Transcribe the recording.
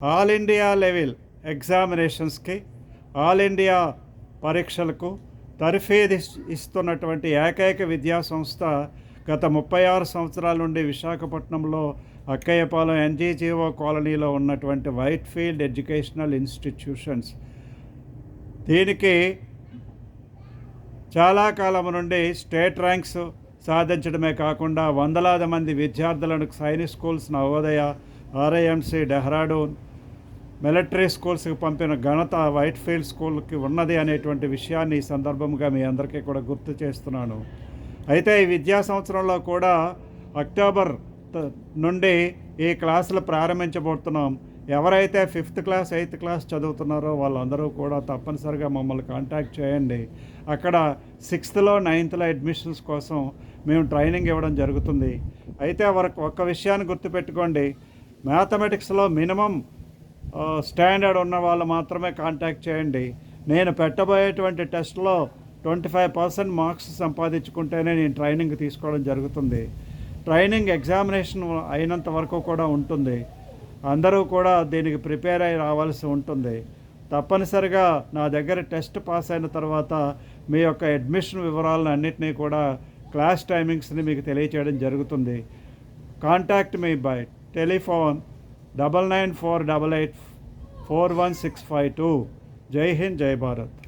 All India level ఎగ్జామినేషన్స్కి, all India పరీక్షలకు తర్ఫీదు ఇస్తున్నటువంటి ఏకైక విద్యా సంస్థ గత 36 సంవత్సరాల నుండి విశాఖపట్నంలో అక్కయ్యపాలెం ఎన్జీజీఓ కాలనీలో ఉన్నటువంటి వైట్ఫీల్డ్ ఎడ్యుకేషనల్ ఇన్స్టిట్యూషన్స్. దీనికి చాలా కాలం నుండి స్టేట్ ర్యాంక్స్ సాధించడమే కాకుండా వందలాది మంది విద్యార్థులను Sainik schools, Navodaya, RIMC, Dehradun, military స్కూల్స్కి పంపిన ఘనత వైట్ఫీల్డ్ స్కూల్కి ఉన్నది అనేటువంటి విషయాన్ని ఈ సందర్భంగా మీ అందరికీ కూడా గుర్తు చేస్తున్నాను. అయితే ఈ విద్యా సంవత్సరంలో కూడా అక్టోబర్ నుండి ఈ క్లాసులు ప్రారంభించబోతున్నాం. ఎవరైతే 5th క్లాస్ 8th క్లాస్ చదువుతున్నారో వాళ్ళందరూ కూడా తప్పనిసరిగా మమ్మల్ని కాంటాక్ట్ చేయండి. అక్కడ 6thలో 9thలో అడ్మిషన్స్ కోసం మేము ట్రైనింగ్ ఇవ్వడం జరుగుతుంది. అయితే ఒక్క విషయాన్ని గుర్తుపెట్టుకోండి, మ్యాథమెటిక్స్లో మినిమం స్టాండర్డ్ ఉన్న వాళ్ళు మాత్రమే కాంటాక్ట్ చేయండి. నేను పెట్టబోయేటువంటి టెస్ట్లో 25% మార్క్స్ సంపాదించుకుంటేనే నేను ట్రైనింగ్ తీసుకోవడం జరుగుతుంది. ట్రైనింగ్ ఎగ్జామినేషన్ అయినంత వరకు కూడా ఉంటుంది. అందరూ కూడా దీనికి ప్రిపేర్ అయి రావాల్సి ఉంటుంది. తప్పనిసరిగా నా దగ్గర టెస్ట్ పాస్ అయిన తర్వాత మీ యొక్క అడ్మిషన్ వివరాలను అన్నింటినీ కూడా క్లాస్ టైమింగ్స్ని మీకు తెలియచేయడం జరుగుతుంది. Contact me by telephone 9948841652. జై హింద్, జై భారత్.